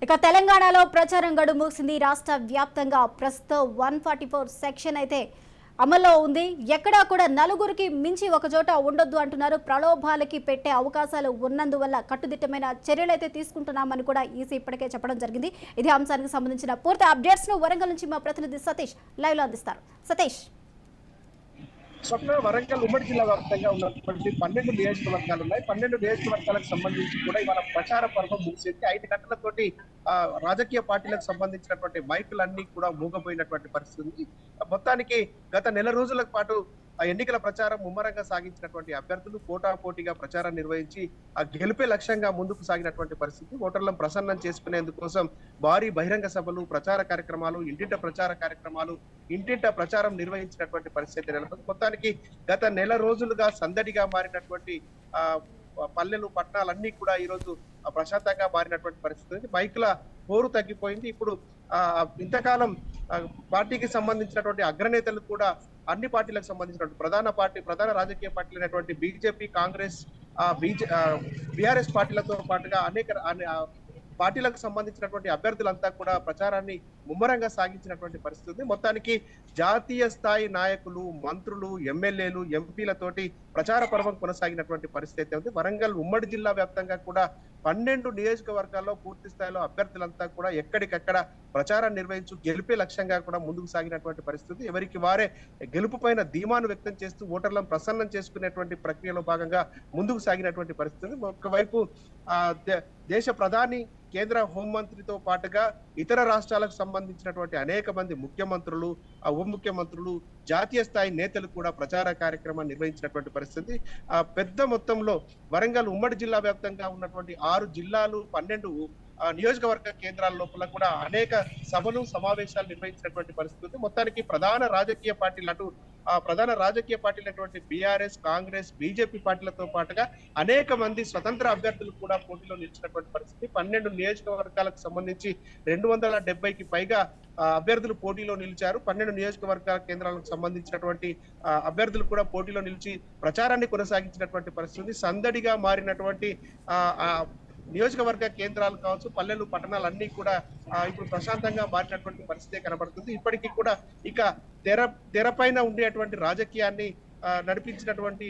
ఇక తెలంగాణలో ప్రచారం గడువు ముగిసింది. రాష్ట్ర వ్యాప్తంగా ప్రస్తుతం 144 సెక్షన్ అయితే అమల్లో ఉంది. ఎక్కడా కూడా నలుగురికి మించి ఒక చోట ఉండొద్దు అంటున్నారు. ప్రలోభాలకి పెట్టే అవకాశాలు ఉన్నందువల్ల కట్టుదిట్టమైన చర్యలు అయితే తీసుకుంటున్నామని కూడా ఈసీ ఇప్పటికే చెప్పడం జరిగింది. ఇదే అంశానికి సంబంధించిన పూర్తి అప్డేట్స్ ను వరంగల్ నుంచి మా ప్రతినిధి సతీష్ లైవ్ లో అందిస్తారు. సతీష్, స్వప్న, వరంగల్ ఉమ్మడి జిల్లా వ్యాప్తంగా ఉన్నటువంటి 12 నియోజకవర్గాలు ఉన్నాయి. 12 నియోజకవర్గాలకు సంబంధించి కూడా ఇవాళ ప్రచార పర్వం ముగిసింది. 5 గంటలతోటి రాజకీయ పార్టీలకు సంబంధించినటువంటి మైకులన్నీ కూడా మూగపోయినటువంటి పరిస్థితి ఉంది. మొత్తానికి గత నెల రోజుల పాటు ఎన్నికల ప్రచారం ముమ్మరంగా సాగించినటువంటి అభ్యర్థులు పోటాపోటీగా ప్రచారం నిర్వహించి గెలిపే లక్ష్యంగా ముందుకు సాగినటువంటి పరిస్థితి. ఓటర్లను ప్రసన్నం చేసుకునేందుకోసం భారీ బహిరంగ సభలు, ప్రచార కార్యక్రమాలు, ఇంటింట ప్రచార కార్యక్రమాలు, ఇంటింట ప్రచారం నిర్వహించినటువంటి పరిస్థితి నెలకొంది. మొత్తానికి గత నెల రోజులుగా సందడిగా మారినటువంటి పల్లెలు, పట్టణాలన్నీ కూడా ఈ రోజు ప్రశాంతంగా మారినటువంటి పరిస్థితి. మైకుల హోరు తగ్గిపోయింది. ఇప్పుడు ఇంతకాలం పార్టీకి సంబంధించినటువంటి అగ్రనేతలు కూడా అన్ని పార్టీలకు సంబంధించినటువంటి ప్రధాన రాజకీయ పార్టీలు అయినటువంటి బీజేపీ, కాంగ్రెస్, బీఆర్ఎస్ పార్టీలతో పాటుగా అనేక పార్టీలకు సంబంధించినటువంటి అభ్యర్థులంతా కూడా ప్రచారాన్ని ముమ్మరంగా సాగించినటువంటి పరిస్థితి. మొత్తానికి జాతీయ స్థాయి నాయకులు, మంత్రులు, ఎమ్మెల్యేలు, ఎంపీలతోటి ప్రచార పర్వం కొనసాగినటువంటి పరిస్థితి ఉంది. వరంగల్ ఉమ్మడి జిల్లా వ్యాప్తంగా కూడా 12 నియోజకవర్గాల్లో పూర్తి స్థాయిలో అభ్యర్థులంతా కూడా ఎక్కడికక్కడ ప్రచారం నిర్వహించు గెలిపే లక్ష్యంగా కూడా ముందుకు సాగినటువంటి పరిస్థితి. ఎవరికి వారే గెలుపు పైన ధీమాను వ్యక్తం చేస్తూ ఓటర్లను ప్రసన్నం చేసుకునేటువంటి ప్రక్రియలో భాగంగా ముందుకు సాగినటువంటి పరిస్థితి. ఒకవైపు దేశ ప్రధాని, కేంద్ర హోంమంత్రితో పాటుగా ఇతర రాష్ట్రాలకు సంబంధించినటువంటి అనేక మంది ముఖ్యమంత్రులు, ఉప ముఖ్యమంత్రులు, జాతీయ స్థాయి నేతలు కూడా ప్రచార కార్యక్రమాన్ని నిర్వహించినటువంటి పరిస్థితి. పెద్ద మొత్తంలో వరంగల్ ఉమ్మడి జిల్లా వ్యాప్తంగా ఉన్నటువంటి 6 జిల్లాలు, 12 నియోజకవర్గ కేంద్రాల లోపల కూడా అనేక సభలు, సమావేశాలు నిర్వహించినటువంటి పరిస్థితి. మొత్తానికి ప్రధాన రాజకీయ పార్టీలైనటువంటి బీఆర్ఎస్, కాంగ్రెస్, బీజేపీ పార్టీలతో పాటుగా అనేక మంది స్వతంత్ర అభ్యర్థులు కూడా పోటీలో నిలిచినటువంటి పరిస్థితి. 12 నియోజకవర్గాలకు సంబంధించి 270కి పైగా అభ్యర్థులు పోటీలో నిలిచారు. 12 నియోజకవర్గాల కేంద్రాలకు సంబంధించినటువంటి అభ్యర్థులు కూడా పోటీలో నిలిచి ప్రచారాన్ని కొనసాగించినటువంటి పరిస్థితి. సందడిగా మారినటువంటి నియోజకవర్గ కేంద్రాలు కావచ్చు, పల్లెలు, పట్టణాలు అన్ని కూడా ఇప్పుడు ప్రశాంతంగా మారినటువంటి పరిస్థితి కనబడుతుంది. ఇప్పటికీ కూడా ఇక తెరపైన ఉండేటువంటి రాజకీయాన్ని నడిపించినటువంటి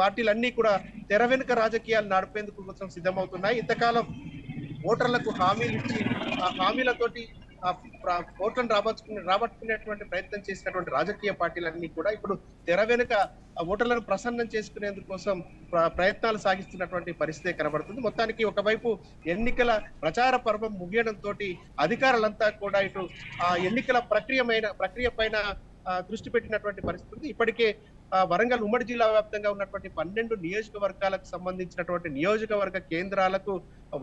పార్టీలన్నీ కూడా తెర వెనుక రాజకీయాలు నడిపేందుకు కోసం సిద్ధమవుతున్నాయి. ఇంతకాలం ఓటర్లకు హామీలు ఇచ్చి ఆ హామీలతోటి ఓట్లను రాబట్టుకునేటువంటి ప్రయత్నం చేసినటువంటి రాజకీయ పార్టీలన్నీ కూడా ఇప్పుడు తెర వెనుక ఓటర్లను ప్రసన్నం చేసుకునేందుకు కోసం ప్రయత్నాలు సాగిస్తున్నటువంటి పరిస్థితి కనబడుతుంది. మొత్తానికి ఒకవైపు ఎన్నికల ప్రచార పర్వం ముగియడంతో అధికారులంతా కూడా ఇటు ఎన్నికల ప్రక్రియ పైన దృష్టి పెట్టినటువంటి పరిస్థితి. ఇప్పటికే వరంగల్ ఉమ్మడి జిల్లా వ్యాప్తంగా ఉన్నటువంటి 12 నియోజకవర్గాలకు సంబంధించినటువంటి నియోజకవర్గ కేంద్రాలకు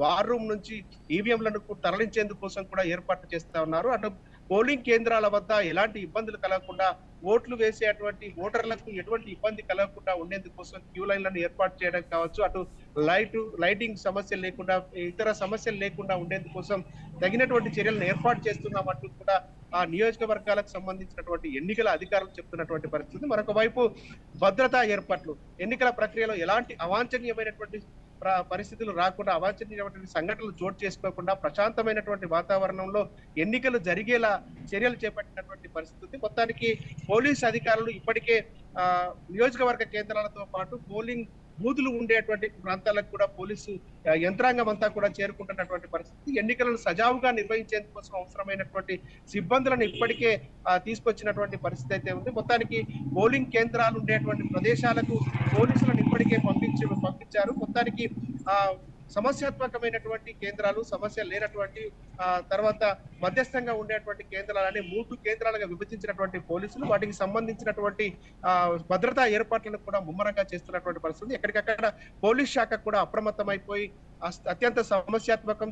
వార్ రూమ్ నుంచి ఈవీఎంలను తరలించేందుకు కోసం కూడా ఏర్పాట్లు చేస్తా ఉన్నారు. అటు పోలింగ్ కేంద్రాల వద్ద ఎలాంటి ఇబ్బందులు కలగకుండా, ఓట్లు వేసేటువంటి ఓటర్లకు ఎటువంటి ఇబ్బంది కలగకుండా ఉండేందుకు కోసం క్యూ లైన్లను ఏర్పాటు చేయడం కావచ్చు, అటు లైటింగ్ సమస్యలు లేకుండా, ఇతర సమస్యలు లేకుండా ఉండేందుకు కోసం తగినటువంటి చర్యలను ఏర్పాటు చేస్తున్నామంటూ కూడా ఆ నియోజకవర్గాలకు సంబంధించినటువంటి ఎన్నికల అధికారులు చెప్తున్నటువంటి పరిస్థితి. మరొక వైపు భద్రతా ఏర్పాట్లు, ఎన్నికల ప్రక్రియలో ఎలాంటి అవాంఛనీయమైనటువంటి పరిస్థితులు రాకుండా, అవాంఛనీయమైనటువంటి సంఘటనలు చోటు చేసుకోకుండా ప్రశాంతమైనటువంటి వాతావరణంలో ఎన్నికలు జరిగేలా చర్యలు చేపట్టినటువంటి పరిస్థితి. మొత్తానికి పోలీసు అధికారులు ఇప్పటికే నియోజకవర్గ కేంద్రాలతో పాటు పోలింగ్ బూతులు ఉండేటువంటి ప్రాంతాలకు కూడా పోలీసు యంత్రాంగం అంతా కూడా చేరుకుంటున్నటువంటి పరిస్థితి. ఎన్నికలను సజావుగా నిర్వహించేందుకు కోసం అవసరమైనటువంటి సిబ్బందులను ఇప్పటికే తీసుకొచ్చినటువంటి పరిస్థితి అయితే ఉంది. మొత్తానికి పోలింగ్ కేంద్రాలు ఉండేటువంటి ప్రదేశాలకు పోలీసులను ఇప్పటికే పంపించారు. మొత్తానికి సమస్యాత్మకమైనటువంటి కేంద్రాలు, సమస్య లేనటువంటి తర్వాత మధ్యస్థంగా ఉండేటువంటి కేంద్రాలని 3 కేంద్రాలుగా విభజించినటువంటి పోలీసులు వాటికి సంబంధించినటువంటి భద్రతా ఏర్పాట్లను కూడా ముమ్మరంగా చేస్తున్నటువంటి పరిస్థితి. ఎక్కడికక్కడ పోలీస్ శాఖ కూడా అప్రమత్తమైపోయి అత్యంత సమస్యాత్మకం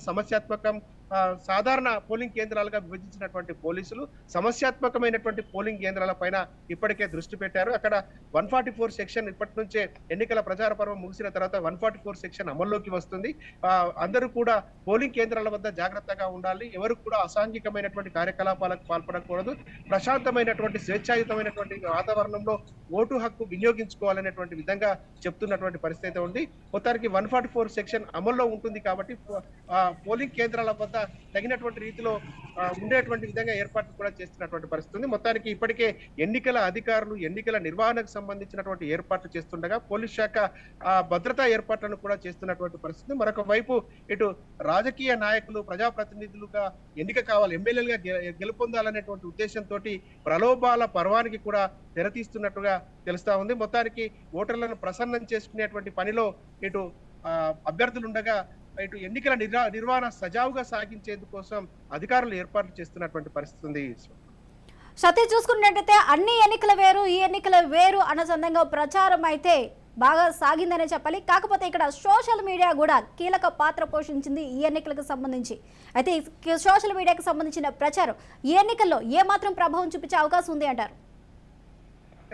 సాధారణ పోలింగ్ కేంద్రాలుగా విభజించినటువంటి పోలీసులు సమస్యాత్మకమైనటువంటి పోలింగ్ కేంద్రాల పైన ఇప్పటికే దృష్టి పెట్టారు. అక్కడ 144 సెక్షన్ ఇప్పటి నుంచే ఎన్నికల ప్రచార పర్వం ముగిసిన తర్వాత 144 సెక్షన్ అమల్లోకి వస్తుంది. అందరూ కూడా పోలింగ్ కేంద్రాల వద్ద జాగ్రత్తగా ఉండాలి. ఎవరు కూడా అసాంఘికమైనటువంటి కార్యకలాపాలకు పాల్పడకూడదు. ప్రశాంతమైనటువంటి, స్వేచ్ఛాయుతమైనటువంటి వాతావరణంలో ఓటు హక్కు వినియోగించుకోవాలనేటువంటి విధంగా చెప్తున్నటువంటి పరిస్థితి ఉంది. మొత్తానికి 144 సెక్షన్ అమల్లో దగ్గరలో ఉంటుంది కాబట్టి పోలింగ్ కేంద్రాల వద్ద తగినటువంటి రీతిలో ఉండేటువంటి విధంగా ఏర్పాట్లు కూడా చేస్తున్నటువంటి పరిస్థితి ఉంది. మొత్తానికి ఇప్పటికే ఎన్నికల అధికారులు ఎన్నికల నిర్వహణకు సంబంధించినటువంటి ఏర్పాట్లు చేస్తుండగా పోలీస్ శాఖ భద్రతా ఏర్పాట్లను కూడా చేస్తున్నటువంటి పరిస్థితి. మరొక వైపు ఇటు రాజకీయ నాయకులు ప్రజాప్రతినిధులుగా ఎన్నిక కావాలి, ఎమ్మెల్యేలుగా గెలుపొందాలనేటువంటి ఉద్దేశంతో ప్రలోభాల పర్వానికి కూడా తెరతీస్తున్నట్టుగా తెలుస్తా ఉంది. మొత్తానికి ఓటర్లను ప్రసన్నం చేసుకునేటువంటి పనిలో ఇటు అభ్యర్థులుండగా ఇటు ఎన్నికల నిర్వహణ సజావుగా సాగించేందుకోసం అధికారులు ఏర్పాట్లు చేస్తున్నటువంటి పరిస్థితి ఉంది. సతీష్, చూసుకున్నట్టయితే అన్ని ఎన్నికల వేరు ఈ ఎన్నికల వేరు అన్న సందంగా ప్రచారం అయితే బాగా సాగిందనే చెప్పాలి. కాకపోతే ఇక్కడ సోషల్ మీడియా కూడా కీలక పాత్ర పోషించింది ఈ ఎన్నికలకు సంబంధించి. అయితే ఈ సోషల్ మీడియాకు సంబంధించిన ప్రచారం ఈ ఎన్నికల్లో ఏమాత్రం ప్రభావం చూపించే అవకాశం ఉంది అంటారు?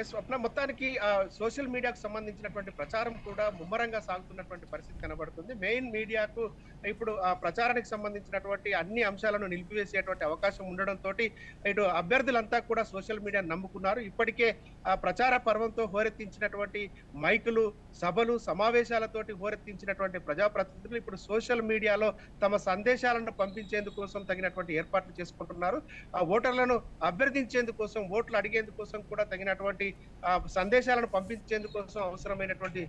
స్వప్న, మొత్తానికి సోషల్ మీడియాకు సంబంధించినటువంటి ప్రచారం కూడా ముమ్మరంగా సాగుతున్నటువంటి పరిస్థితి కనబడుతుంది. మెయిన్ మీడియాకు ఇప్పుడు ఆ ప్రచారానికి సంబంధించినటువంటి అన్ని అంశాలను నిలిపివేసేటువంటి అవకాశం ఉండడంతో ఇటు అభ్యర్థులంతా కూడా సోషల్ మీడియాను నమ్ముకున్నారు. ఇప్పటికే ఆ ప్రచార పర్వంతో హోరెత్తించినటువంటి మైకులు, సభలు, సమావేశాలతోటి హోరెత్తించినటువంటి ప్రజాప్రతినిధులు ఇప్పుడు సోషల్ మీడియాలో తమ సందేశాలను పంపించేందుకోసం తగినటువంటి ఏర్పాట్లు చేసుకుంటున్నారు. ఆ ఓటర్లను అభ్యర్థించేందుకోసం, ఓట్లు అడిగేందుకోసం కూడా తగినటువంటి సందేశాలను పంపించేందుకోసం అవసరమైనటువంటి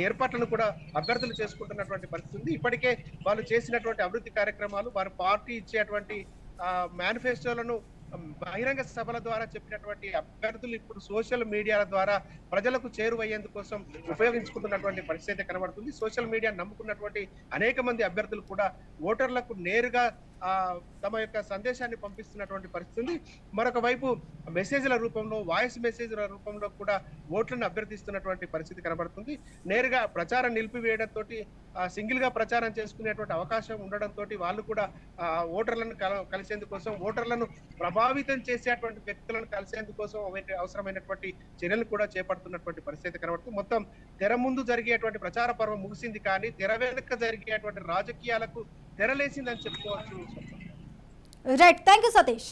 ఏర్పాట్లను కూడా అభ్యర్థులు చేసుకుంటున్నటువంటి పరిస్థితి ఉంది. ఇప్పటికే వాళ్ళు చేసినటువంటి అభివృద్ధి కార్యక్రమాలు, వారి పార్టీ ఇచ్చేటువంటి మేనిఫెస్టోలను బహిరంగ సభల ద్వారా చెప్పినటువంటి అభ్యర్థులు ఇప్పుడు సోషల్ మీడియాల ద్వారా ప్రజలకు చేరువయ్యేందుకోసం ఉపయోగించుకుంటున్నటువంటి పరిస్థితి కనబడుతుంది. సోషల్ మీడియా నమ్ముకున్నటువంటి అనేక మంది అభ్యర్థులు కూడా ఓటర్లకు నేరుగా తమ యొక్క సందేశాన్ని పంపిస్తున్నటువంటి పరిస్థితి. మరొక వైపు మెసేజ్ల రూపంలో, వాయిస్ మెసేజ్ల రూపంలో కూడా ఓట్లను అభ్యర్థిస్తున్నటువంటి పరిస్థితి కనబడుతుంది. నేరుగా ప్రచారం నిలిపివేయడంతో సింగిల్ గా ప్రచారం చేసుకునేటువంటి అవకాశం ఉండడంతో వాళ్ళు కూడా ఓటర్లను కలిసేందుకోసం, ఓటర్లను ప్రభావితం చేసేటువంటి వ్యక్తులను కలిసేందుకోసం అవసరమైనటువంటి చర్యలు కూడా చేపడుతున్నటువంటి పరిస్థితి కనబడుతుంది. మొత్తం తెర ముందు జరిగేటువంటి ప్రచార పర్వం ముగిసింది, కానీ తెర వెనుక జరిగేటువంటి రాజకీయాలకు తెరలేసిందని చెప్పుకోవచ్చు. Right, thank you Satish.